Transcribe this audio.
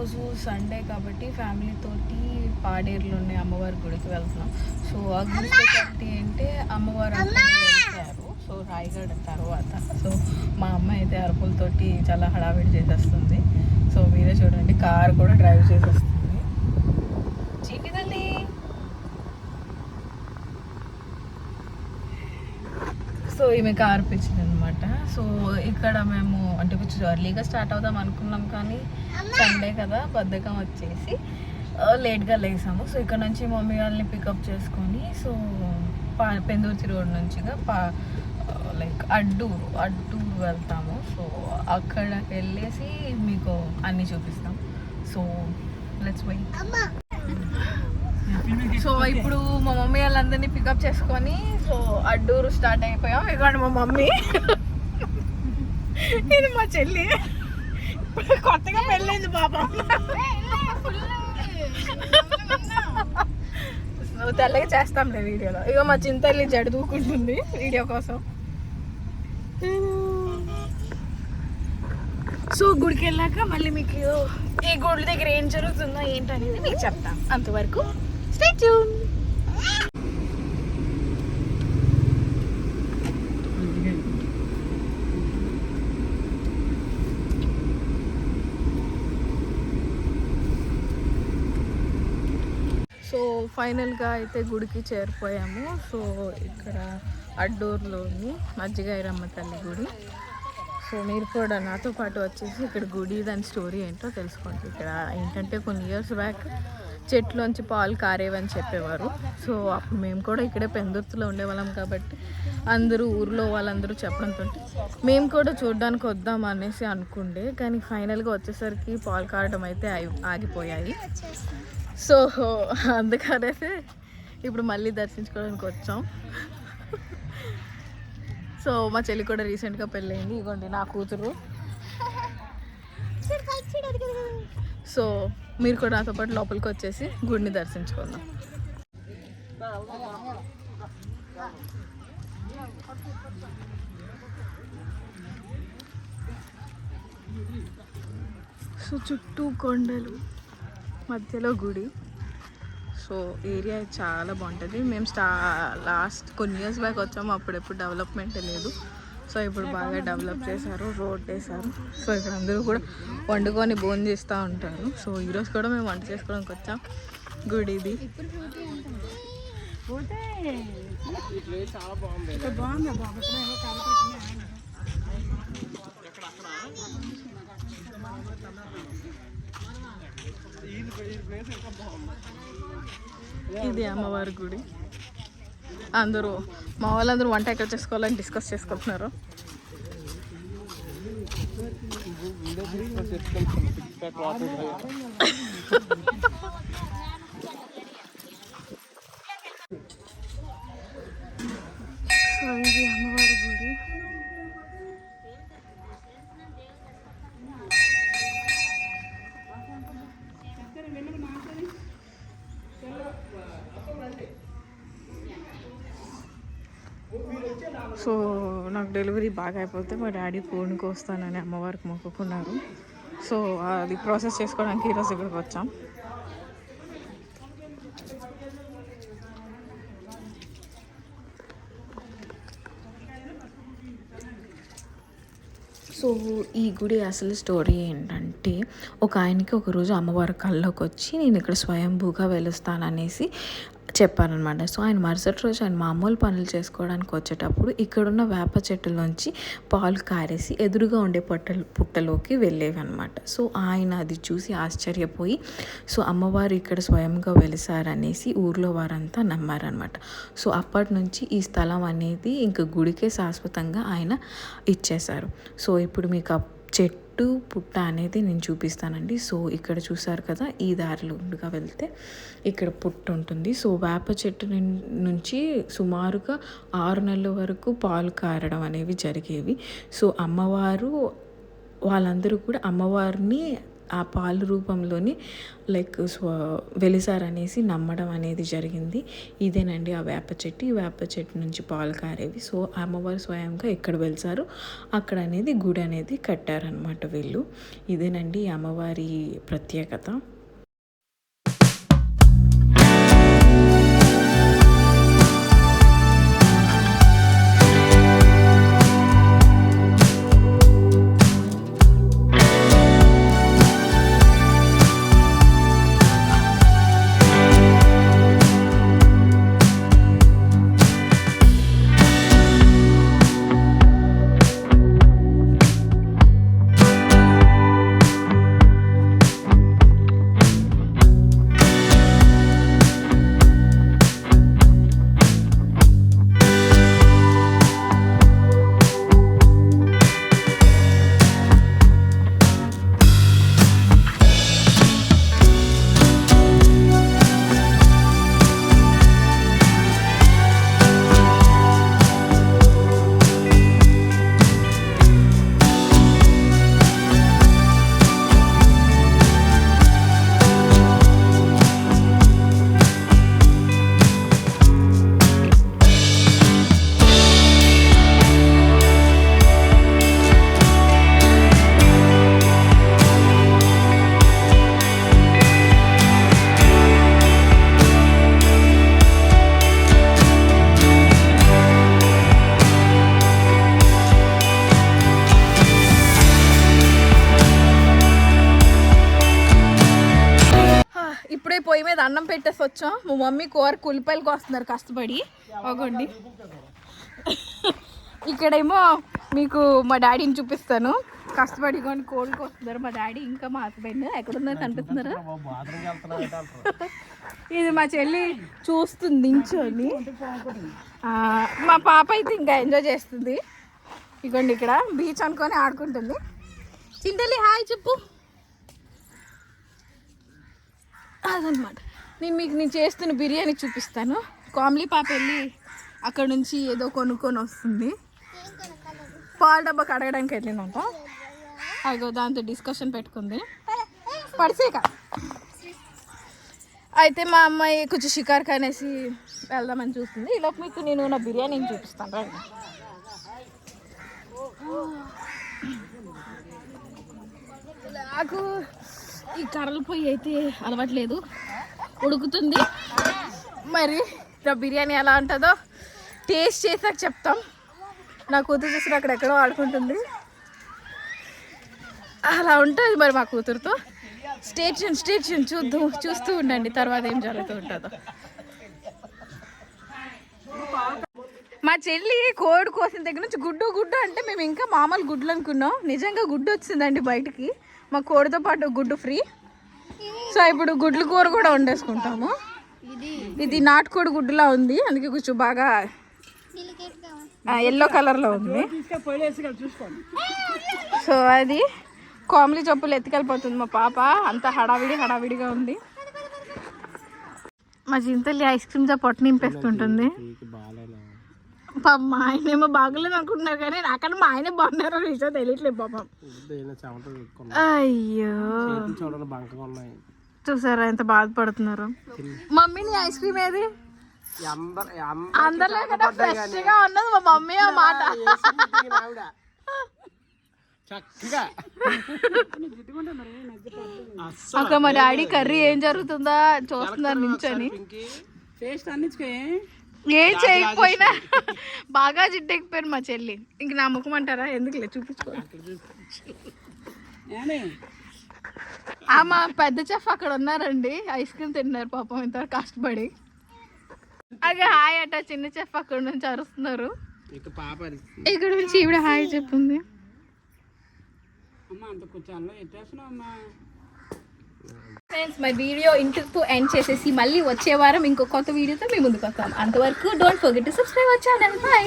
ఈరోజు సండే కాబట్టి ఫ్యామిలీతోటి పాడేరులో ఉన్న అమ్మవారి గుడికి వెళ్తున్నాం. సో ఆ గుడి స్పెషాలిటీ అంటే అమ్మవారు వెళ్తారు. సో రాయగడ తర్వాత సో మా అమ్మ అయితే అరుపులతోటి చాలా హడావిడి చేసేస్తుంది. సో మీరే చూడండి, కార్ కూడా డ్రైవ్ చేసేస్తుంది. చీటిదల్లి సో ఈమె కార్ పిచ్చింది అనమాట. సో ఇక్కడ మేము అంటే కొంచెం ఎర్లీగా స్టార్ట్ అవుదాం అనుకున్నాం, కానీ సండే కదా బద్ధకం వచ్చేసి లేట్గా లేసాము. సో ఇక్కడ నుంచి మమ్మీ వాళ్ళని పికప్ చేసుకొని సో పెందుర్తి రోడ్ నుంచిగా లైక్ అడ్డూరు వెళ్తాము. సో అక్కడికి వెళ్ళేసి మీకు అన్నీ చూపిస్తాం. So let's wait. సో ఇప్పుడు మా మమ్మీ వాళ్ళందరినీ పికప్ చేసుకొని సో అడ్డూరు స్టార్ట్ అయిపోయాం. ఇదిగోండి మా మమ్మీ, ఇది మా చెల్లి, కొత్తగా పెళ్ళైంది పాపం. నువ్వు తెల్లగా చేస్తాంలే వీడియోలో. ఇగో మా చింతల్లి జడ దూకుంటుంది వీడియో కోసం. సో గుడికి వెళ్ళాక మళ్ళీ మీకు ఈ గుడి దగ్గర ఏం జరుగుతుందో ఏంటనేది మీకు చెప్తాం. అంతవరకు స్టే ట్యూన్. సో ఫైనల్గా అయితే గుడికి చేరిపోయాము. సో ఇక్కడ అడ్డూరులోని మజ్జిగైరమ్మ తల్లి గుడి. సో మీరు కూడా నాతో పాటు వచ్చేసి ఇక్కడ గుడి దాని స్టోరీ ఏంటో తెలుసుకోండి. ఇక్కడ ఏంటంటే కొన్ని ఇయర్స్ బ్యాక్ చెట్లోంచి పాలు కారేవని చెప్పేవారు. సో అప్పుడు మేము కూడా ఇక్కడే పెందుర్తిలో ఉండేవాళ్ళం కాబట్టి అందరూ ఊర్లో వాళ్ళందరూ చెప్పడంతో మేము కూడా చూడడానికి వద్దాం అనేసి అనుకుండే, కానీ ఫైనల్గా వచ్చేసరికి పాలు కారడం అయితే ఆగిపోయాయి. సో అందుకనేసి ఇప్పుడు మళ్ళీ దర్శించుకోవడానికి వచ్చాం. సో మా చెల్లి కూడా రీసెంట్గా పెళ్ళయింది. ఇదిగోండి నా కూతురు. సో మీరు కూడా నాతో పాటు లోపలికి వచ్చేసి గుడిని దర్శించుకుందాం. సో చుట్టూ కొండలు, మధ్యలో గుడి. సో ఏరియా చాలా బాగుంటుంది. మేము లాస్ట్ కొన్ని ఇయర్స్ బ్యాక్ వచ్చాము, అప్పుడెప్పుడు డెవలప్మెంట్ లేదు. సో ఇప్పుడు బాగా డెవలప్ చేశారు, రోడ్ వేశారు. సో ఇక్కడ అందరూ కూడా వండుకొని భోజనం చేస్తూ ఉంటారు. సో ఈరోజు కూడా మేము వంట చేసుకోవడానికి వచ్చాం. గుడి ఇది. ఇది అమ్మవారి గుడి. అందరూ మా వాళ్ళందరూ వంట ఎక్కడ చేసుకోవాలని డిస్కస్ చేసుకుంటున్నారు. ఇది అమ్మవారి గుడి. సో నాకు డెలివరీ బాగా అయిపోతే మా డాడీ పూర్ణికి వస్తానని అమ్మవారికి మొక్కుకున్నారు. సో అది ప్రాసెస్ చేసుకోవడానికి ఈరోజు ఇక్కడికి వచ్చాం. సో ఈ గుడి అసలు స్టోరీ ఏంటంటే, ఒక ఆయనకి ఒకరోజు అమ్మవారి కళ్ళలోకి వచ్చి నేను ఇక్కడ స్వయంభూగా వెలుస్తాననేసి చెప్పారనమాట. సో ఆయన మరుసటి రోజు ఆయన మామూలు పనులు చేసుకోవడానికి వచ్చేటప్పుడు ఇక్కడున్న వేప చెట్టులోంచి పాలు కారేసి ఎదురుగా ఉండే పుట్టలోకి వెళ్ళేవి అనమాట. సో ఆయన అది చూసి ఆశ్చర్యపోయి సో అమ్మవారు ఇక్కడ స్వయంగా వెలిసారనేసి ఊర్లో వారంతా నమ్మారనమాట. సో అప్పటి నుంచి ఈ స్థలం అనేది ఇంక గుడికే శాశ్వతంగా ఆయన ఇచ్చేశారు. సో ఇప్పుడు మీకు చెట్టు పుట్ట అనేది నేను చూపిస్తానండి. సో ఇక్కడ చూసారు కదా, ఈ దారిలోగా వెళ్తే ఇక్కడ పుట్ట ఉంటుంది. సో వేప చెట్టు నుంచి సుమారుగా 6 నెలల వరకు పాలు కారడం అనేవి జరిగేవి. సో అమ్మవారు వాళ్ళందరూ కూడా అమ్మవారిని ఆ పాలు రూపంలోని లైక్ వెలిసారనేసి నమ్మడం అనేది జరిగింది. ఇదేనండి ఆ వేప చెట్టు. ఈ వేప చెట్టు నుంచి పాలు కారేవి. సో అమ్మవారు స్వయంగా ఎక్కడ వెలిసారో అక్కడ అనేది గుడి అనేది కట్టారనమాట వీళ్ళు. ఇదేనండి ఈ అమ్మవారి ప్రత్యేకత. ఇప్పుడే పొయ్యి మీద అన్నం పెట్టేసి వచ్చాం. మా మమ్మీ కూర కులిపాయలకు వస్తున్నారు కష్టపడి. అగోండి ఇక్కడేమో మీకు మా డాడీని చూపిస్తాను. కష్టపడి కొన్ని కోళ్ళకి వస్తున్నారు మా డాడీ ఇంకా మా హస్బెండ్. ఎక్కడున్నారు కనిపిస్తున్నారా? ఇది మా చెల్లి చూస్తుంది నించోని. మా పాప అయితే ఇంకా ఎంజాయ్ చేస్తుంది. ఇగోండి ఇక్కడ బీచ్ అనుకొని ఆడుకుంటుంది. చింతల్లి హాయ్ చెప్పు. అదనమాట నేను చేస్తున్న బిర్యానీ చూపిస్తాను. కామ్లీ పాప వెళ్ళి అక్కడ నుంచి ఏదో కొనుక్కొని వస్తుంది. పాల డబ్బా కడగడానికి వెళ్ళిందంట. అగో దాంతో డిస్కషన్ పెట్టుకుంది. పడిసేక అయితే మా అమ్మాయి కొంచెం షికార్కి అనేసి వెళ్దామని చూస్తుంది. ఈలోపు మీకు నేను నా బిర్యానీని చూపిస్తాను రండి. నాకు ఈ కర్రల పొయ్యి అయితే అలవాట్లేదు, ఉడుకుతుంది. మరి నా బిర్యానీ ఎలా ఉంటుందో టేస్ట్ చేసాక చెప్తాం. నా కూతురు చూసిన అక్కడెక్కడో ఆడుకుంటుంది. అలా ఉంటుంది మరి మా కూతురుతో. స్టేషన్ చూస్తూ ఉండండి తర్వాత ఏం జరుగుతూ ఉంటుందో. మా చెల్లి కోడి కోసిన దగ్గర నుంచి గుడ్డు అంటే మేము ఇంకా మామూలు గుడ్లు అనుకున్నాం. నిజంగా గుడ్డు వచ్చిందండి బయటికి. మా కోడితో పాటు గుడ్డు ఫ్రీ. సో ఇప్పుడు గుడ్లు కూర కూడా వండేసుకుంటాము. ఇది నాటుకోడి గుడ్డులా ఉంది, అందుకే కొంచెం బాగా ఎల్లో కలర్లో ఉంది. సో అది కామ్లీ చెప్పులు ఎత్తుకెళ్ళిపోతుంది మా పాప. అంత హడావిడిగా ఉంది. మా చింతల్లి ఐస్ క్రీమ్ తో పొట్ట నింపేస్తుంటుంది. మా ఆయన ఏమో బాగోలేదు అనుకుంటున్నారు కానీ నాకన్నా మా ఆయన బాగున్నారో విషయం తెలియట్లేదు పాపం. అయ్యో చూసారా ఎంత బాధపడుతున్నారు. మమ్మీని ఐస్ క్రీమ్ ఏది? అందరిలో కదా ఫ్రెష్ గా ఉన్నది మా మమ్మీ ఆ మాట. అక్కడ మా డాడీ కర్రీ ఏం జరుగుతుందా చూస్తున్నారు నించొని. ఏం చేయకపోయినా బాగా జిడ్డెక్కిపోయారు మా చెల్లి. ఇంక నా ముఖం అంటారా? ఎందుకులే చూపించుకో. మా పెద్ద చెఫ్ అక్కడ ఉన్నారండి, ఐస్ క్రీమ్ తిన్నారు పాపం ఇంత కష్టపడి. అదే హాయ్ అట. చిన్న చెఫ్ అక్కడ నుంచి అరుస్తున్నారు. ఇక్కడ నుంచి ఈవిడ హాయ్ చెప్పింది. ఫ్రెండ్స్ మై వీడియో ఇంటితో ఎండ్ చేసేసి మళ్ళీ వచ్చే వారం ఇంకో కొత్త వీడియోతో మీ ముందుకు వస్తాం. అంతవరకు don't forget to subscribe our channel. By.